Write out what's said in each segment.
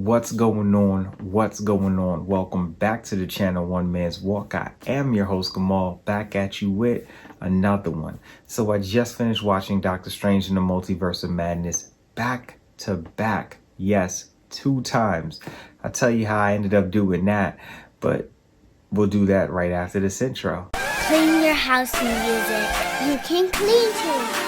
What's going on? What's going on? Welcome back to the channel One Man's Walk. I am your host Kamal, back at you with another one. So I just finished watching Doctor Strange in the Multiverse of Madness back to back. Yes, 2 times. I'll tell you how I ended up doing that, but we'll do that right after this intro. Clean your house music. You can clean too.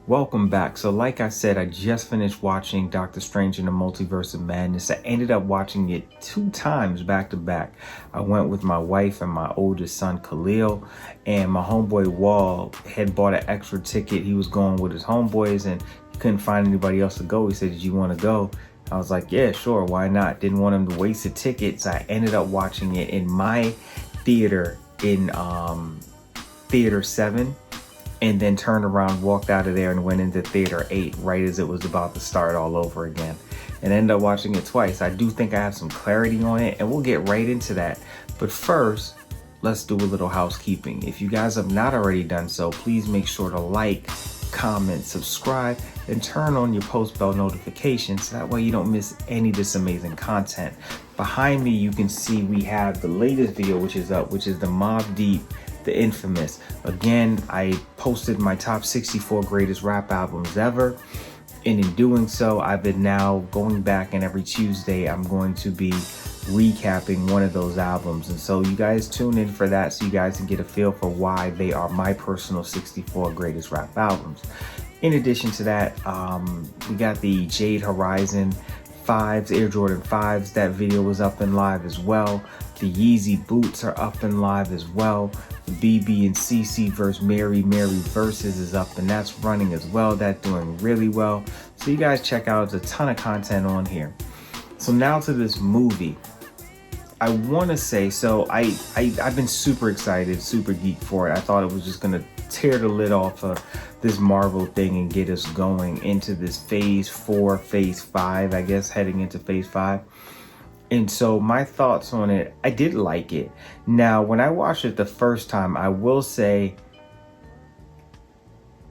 Welcome back. So like I said, I just finished watching Doctor Strange in the Multiverse of Madness. I ended up watching it 2 times back to back. I went with my wife and my oldest son Khalil, and my homeboy Wall had bought an extra ticket. He was going with his homeboys and he couldn't find anybody else to go. He said, "Did you want to go?" I was like, "Yeah, sure, why not?" Didn't want him to waste a ticket, so I ended up watching it in my theater in theater 7. And then turned around, walked out of there and went into theater 8 right as it was about to start all over again, and ended up watching it twice. I do think I have some clarity on it, and we'll get right into that. But first, let's do a little housekeeping. If you guys have not already done so, please make sure to like, comment, subscribe, and turn on your post bell notifications. That way you don't miss any of this amazing content. Behind me, you can see we have the latest video, which is up, which is the Mobb Deep, the infamous. Again, I posted my top 64 greatest rap albums ever, and in doing so, I've been now going back, and every Tuesday I'm going to be recapping one of those albums. And so you guys tune in for that, so you guys can get a feel for why they are my personal 64 greatest rap albums. In addition to that, we got the Jade Horizon 5s, Air Jordan 5s. That video was up and live as well. The Yeezy boots are up and live as well. BB and CC versus Mary versus is up, and that's running as well. That's doing really well. So you guys check out, there's a ton of content on here. So now to this movie. I want to say, so I've been super excited, super geeked for it. I thought it was just gonna tear the lid off of this Marvel thing and get us going into this phase 4, phase 5, I guess, heading into phase 5. And so my thoughts on it, I did like it. Now, when I watched it the first time, I will say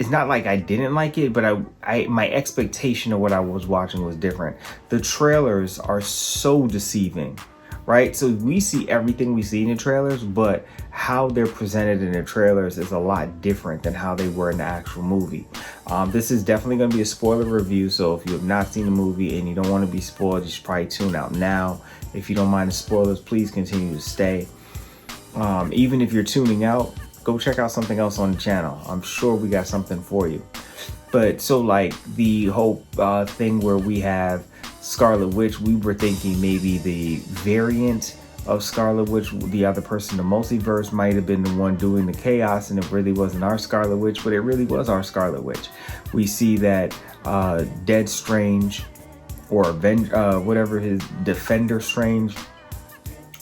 it's not like I didn't like it, but my expectation of what I was watching was different. The trailers are so deceiving, right? So we see everything we see in the trailers, but how they're presented in the trailers is a lot different than how they were in the actual movie. This is definitely going to be a spoiler review, so if you have not seen the movie and you don't want to be spoiled, you should probably tune out now. If you don't mind the spoilers, please continue to stay. Even if you're tuning out, go check out something else on the channel. I'm sure we got something for you. But so like the whole thing where we have Scarlet Witch, we were thinking maybe the variant of Scarlet Witch, the other person in the multiverse, might have been the one doing the chaos, and it really wasn't our Scarlet Witch, but it really was our Scarlet Witch. We see that Dead Strange, or whatever his Defender Strange,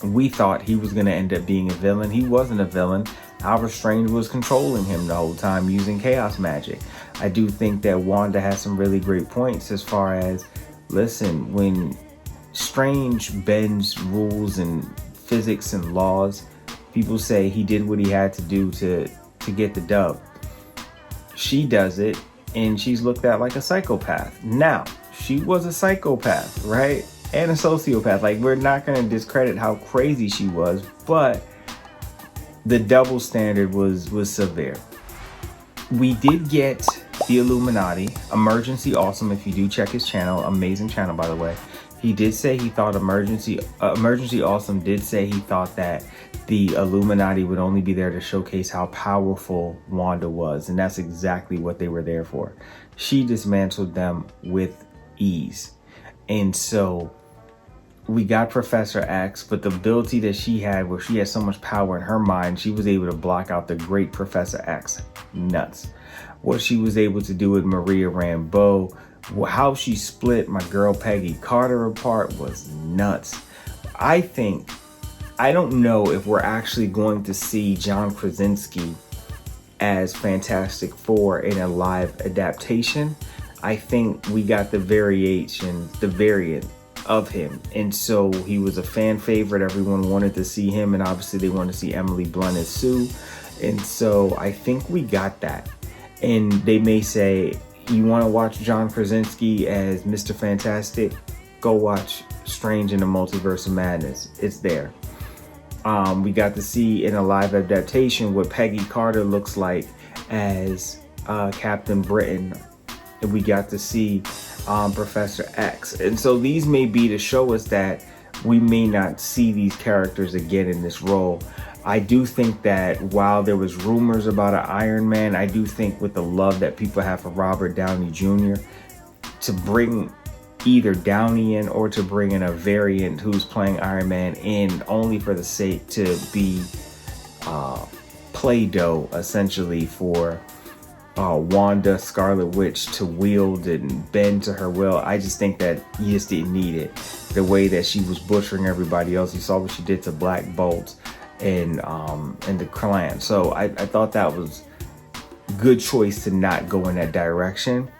we thought he was going to end up being a villain. He wasn't a villain. Albert Strange was controlling him the whole time using chaos magic. I do think that Wanda has some really great points as far as, listen, when Strange bends rules and physics and laws, people say he did what he had to do to get the dub. She does it, and she's looked at like a psychopath. Now, she was a psychopath, right? And a sociopath. Like, we're not going to discredit how crazy she was, but the double standard was severe. We did get the Illuminati, Emergency Awesome. If you do check his channel, amazing channel, by the way. He did say he thought Emergency Awesome did say he thought that the Illuminati would only be there to showcase how powerful Wanda was, and that's exactly what they were there for. She dismantled them with ease. And so we got Professor X, but the ability that she had, where she had so much power in her mind, she was able to block out the great Professor X. Nuts. What she was able to do with Maria Rambeau, how she split my girl Peggy Carter apart was nuts. I think I don't know if we're actually going to see John Krasinski as Fantastic Four in a live adaptation. I think we got the variant of him, and so he was a fan favorite. Everyone wanted to see him, and obviously they wanted to see Emily Blunt as Sue, and so I think we got that. And they may say, you want to watch John Krasinski as Mr. Fantastic? Go watch Strange in the Multiverse of Madness. It's there. We got to see in a live adaptation what Peggy Carter looks like as Captain Britain. And we got to see Professor X. And so these may be to show us that we may not see these characters again in this role. I do think that while there was rumors about an Iron Man, I do think with the love that people have for Robert Downey Jr., to bring either Downey in or to bring in a variant who's playing Iron Man in only for the sake to be Play-Doh essentially for Wanda, Scarlet Witch to wield and bend to her will. I just think that you just didn't need it. The way that she was butchering everybody else, you saw what she did to Black Bolt and the Clan. So I thought that was good choice to not go in that direction.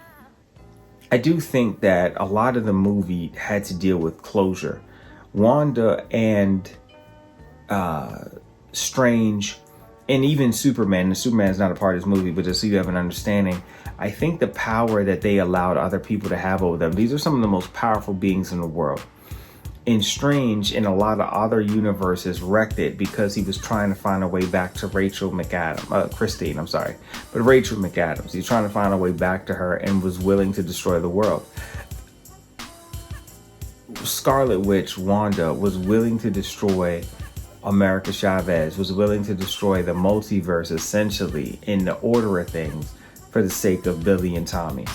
I do think that a lot of the movie had to deal with closure. Wanda and Strange, and even Superman, and Superman is not a part of this movie, but just so you have an understanding, I think the power that they allowed other people to have over them, these are some of the most powerful beings in the world. And Strange, in a lot of other universes, wrecked it because he was trying to find a way back to Rachel McAdams. He's trying to find a way back to her and was willing to destroy the world. Scarlet Witch, Wanda, was willing to destroy America Chavez, was willing to destroy the multiverse, essentially, in the order of things, for the sake of Billy and Tommy.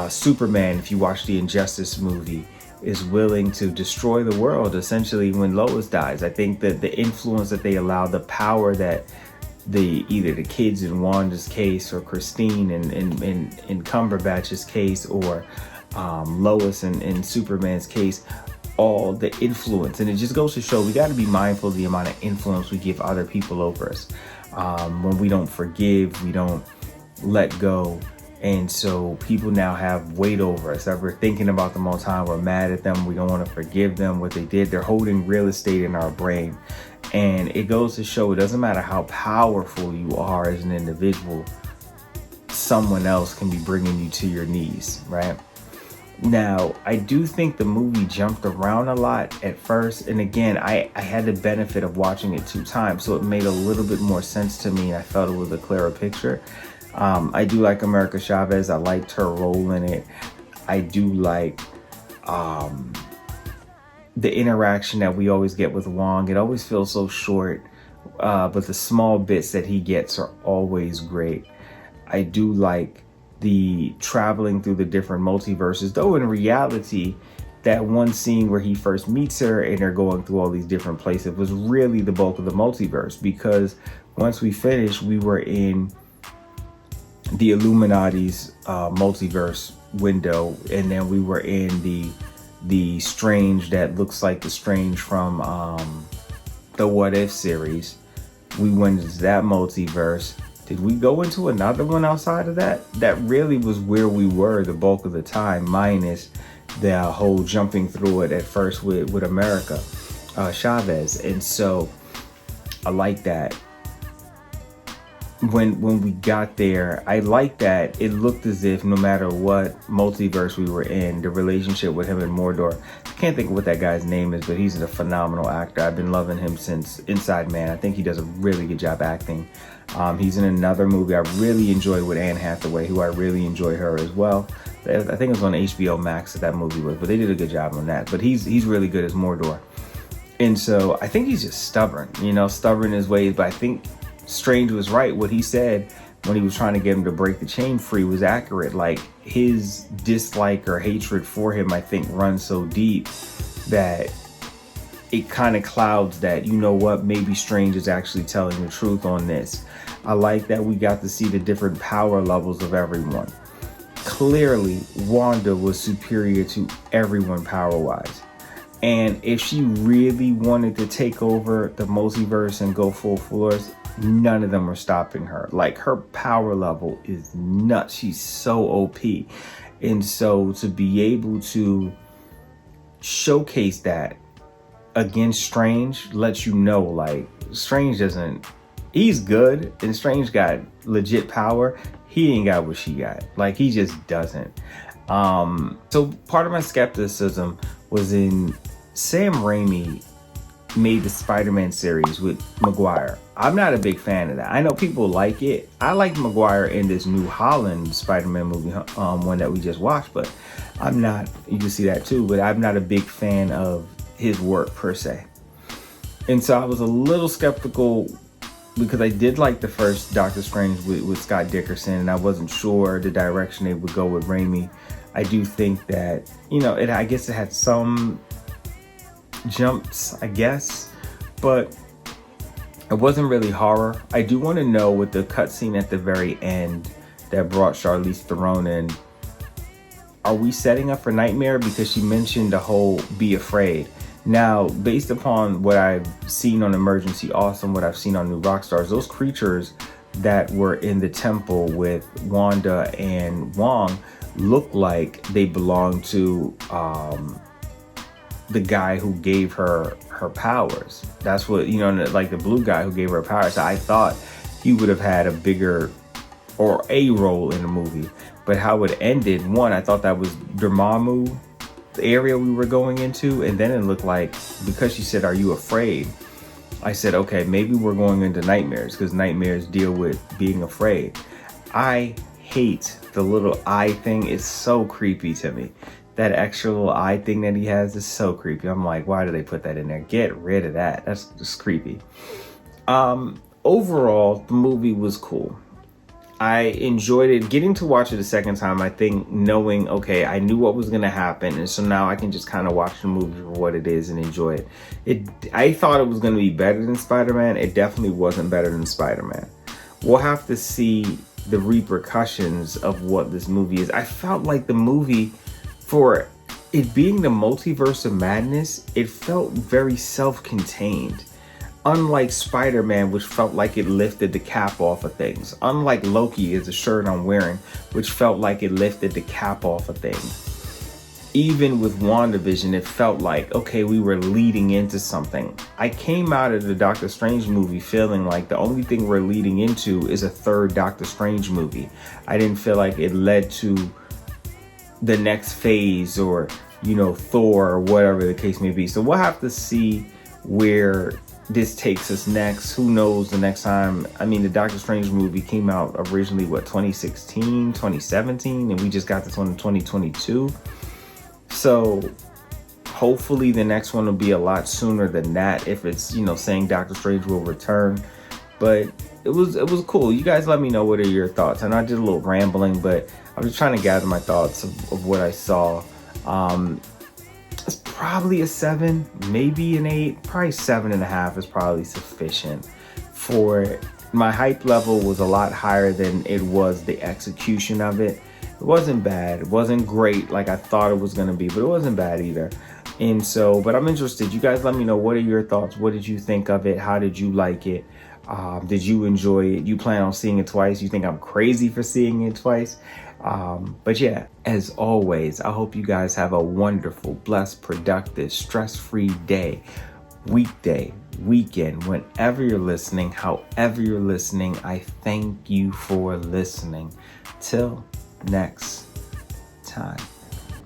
Superman, if you watch the Injustice movie, is willing to destroy the world essentially when Lois dies. I think that the influence that they allow, the power that either the kids in Wanda's case or Christine in Cumberbatch's case or Lois in Superman's case, all the influence. And it just goes to show we got to be mindful of the amount of influence we give other people over us. When we don't forgive, we don't let go. And so people now have weight over us that we're thinking about them all the time. We're mad at them. We don't want to forgive them what they did. They're holding real estate in our brain. And it goes to show it doesn't matter how powerful you are as an individual, someone else can be bringing you to your knees, right? Now, I do think the movie jumped around a lot at first. And again, I had the benefit of watching it 2 times, so it made a little bit more sense to me. And I felt it was a clearer picture. I do like America Chavez. I liked her role in it. I do like the interaction that we always get with Wong. It always feels so short, but the small bits that he gets are always great. I do like the traveling through the different multiverses, though in reality, that one scene where he first meets her and they're going through all these different places was really the bulk of the multiverse, because once we finished, we were in the Illuminati's multiverse window, and then we were in the Strange that looks like the Strange from the What If series. We went into that multiverse. Did we go into another one outside of that? That really was where we were the bulk of the time, minus the whole jumping through it at first with America Chavez. And so I like that. When we got there, I liked that it looked as if no matter what multiverse we were in, the relationship with him and Mordor, I can't think of what that guy's name is, but he's a phenomenal actor. I've been loving him since Inside Man. I think he does a really good job acting. He's in another movie I really enjoy with Anne Hathaway, who I really enjoy her as well. I think it was on HBO Max that movie was, but they did a good job on that. But he's really good as Mordor. And so I think he's just stubborn, stubborn in his ways, but I think Strange was right. What he said when he was trying to get him to break the chain free was accurate. Like, his dislike or hatred for him, I think, runs so deep that it kind of clouds that, maybe Strange is actually telling the truth on this. I like that we got to see the different power levels of everyone. Clearly, Wanda was superior to everyone power-wise. And if she really wanted to take over the multiverse and go full force, none of them are stopping her. Like, her power level is nuts. She's so OP. And so to be able to showcase that against Strange lets you know, like, Strange doesn't, he's good and Strange got legit power. He ain't got what she got. Like, he just doesn't. So part of my skepticism was in Sam Raimi made the Spider-Man series with Maguire. I'm not a big fan of that. I know people like it. I like Maguire in this New Holland Spider-Man movie, one that we just watched, but I'm not, you can see that too, but I'm not a big fan of his work per se. And so I was a little skeptical because I did like the first Doctor Strange with Scott Dickerson, and I wasn't sure the direction they would go with Raimi. I do think that, you know, I guess it had some jumps, I guess, but it wasn't really horror. I do want to know with the cutscene at the very end that brought Charlize Theron in, are we setting up for Nightmare? Because she mentioned the whole be afraid. Now, based upon what I've seen on Emergency Awesome, what I've seen on New Rockstars, those creatures that were in the temple with Wanda and Wong look like they belong to the guy who gave her powers. That's what, you know, like the blue guy who gave her powers. I thought he would have had a bigger or a role in the movie, but how it ended, one, I thought that was Dormammu, the area we were going into, and then it looked like, because she said, are you afraid? I said, okay, maybe we're going into nightmares, because nightmares deal with being afraid. I hate the little eye thing. It's so creepy to me. That extra little eye thing that he has is so creepy. I'm like, why do they put that in there? Get rid of that. That's just creepy. Overall, the movie was cool. I enjoyed it. Getting to watch it a second time, I think, knowing, okay, I knew what was going to happen, and so now I can just kind of watch the movie for what it is and enjoy it. I thought it was going to be better than Spider-Man. It definitely wasn't better than Spider-Man. We'll have to see the repercussions of what this movie is. I felt like the movie, for it being the Multiverse of Madness, it felt very self-contained. Unlike Spider-Man, which felt like it lifted the cap off of things. Unlike Loki, is the shirt I'm wearing, which felt like it lifted the cap off of things. Even with WandaVision, it felt like, okay, we were leading into something. I came out of the Doctor Strange movie feeling like the only thing we're leading into is a third Doctor Strange movie. I didn't feel like it led to the next phase or, you know, Thor or whatever the case may be. So we'll have to see where this takes us next. Who knows the next time? I mean, the Doctor Strange movie came out originally, what, 2016, 2017, and we just got this one in 2022. So hopefully the next one will be a lot sooner than that, if it's, you know, saying Doctor Strange will return. But it was cool. You guys let me know, what are your thoughts? And I did a little rambling, but I was trying to gather my thoughts of what I saw. It's probably a 7, maybe an 8, probably 7.5 is probably sufficient for it. My hype level was a lot higher than it was the execution of it. It wasn't bad. It wasn't great like I thought it was going to be, but it wasn't bad either. And so, but I'm interested. You guys let me know, what are your thoughts? What did you think of it? How did you like it? Did you enjoy it? You plan on seeing it twice? You think I'm crazy for seeing it twice? But yeah, as always, I hope you guys have a wonderful, blessed, productive, stress-free day, weekday, weekend, whenever you're listening, however you're listening. I thank you for listening. Till next time.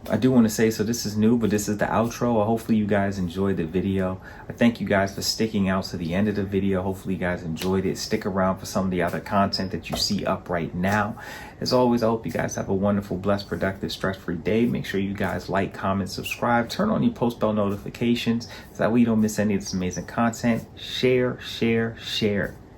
I do want to say, so this is new, but this is the outro. Hopefully you guys enjoyed the video. I thank you guys for sticking out to the end of the video. Hopefully you guys enjoyed it. Stick around for some of the other content that you see up right now. As always, I hope you guys have a wonderful, blessed, productive, stress-free day. Make sure you guys like, comment, subscribe, turn on your post bell notifications so that way you don't miss any of this amazing content. Share, share, share.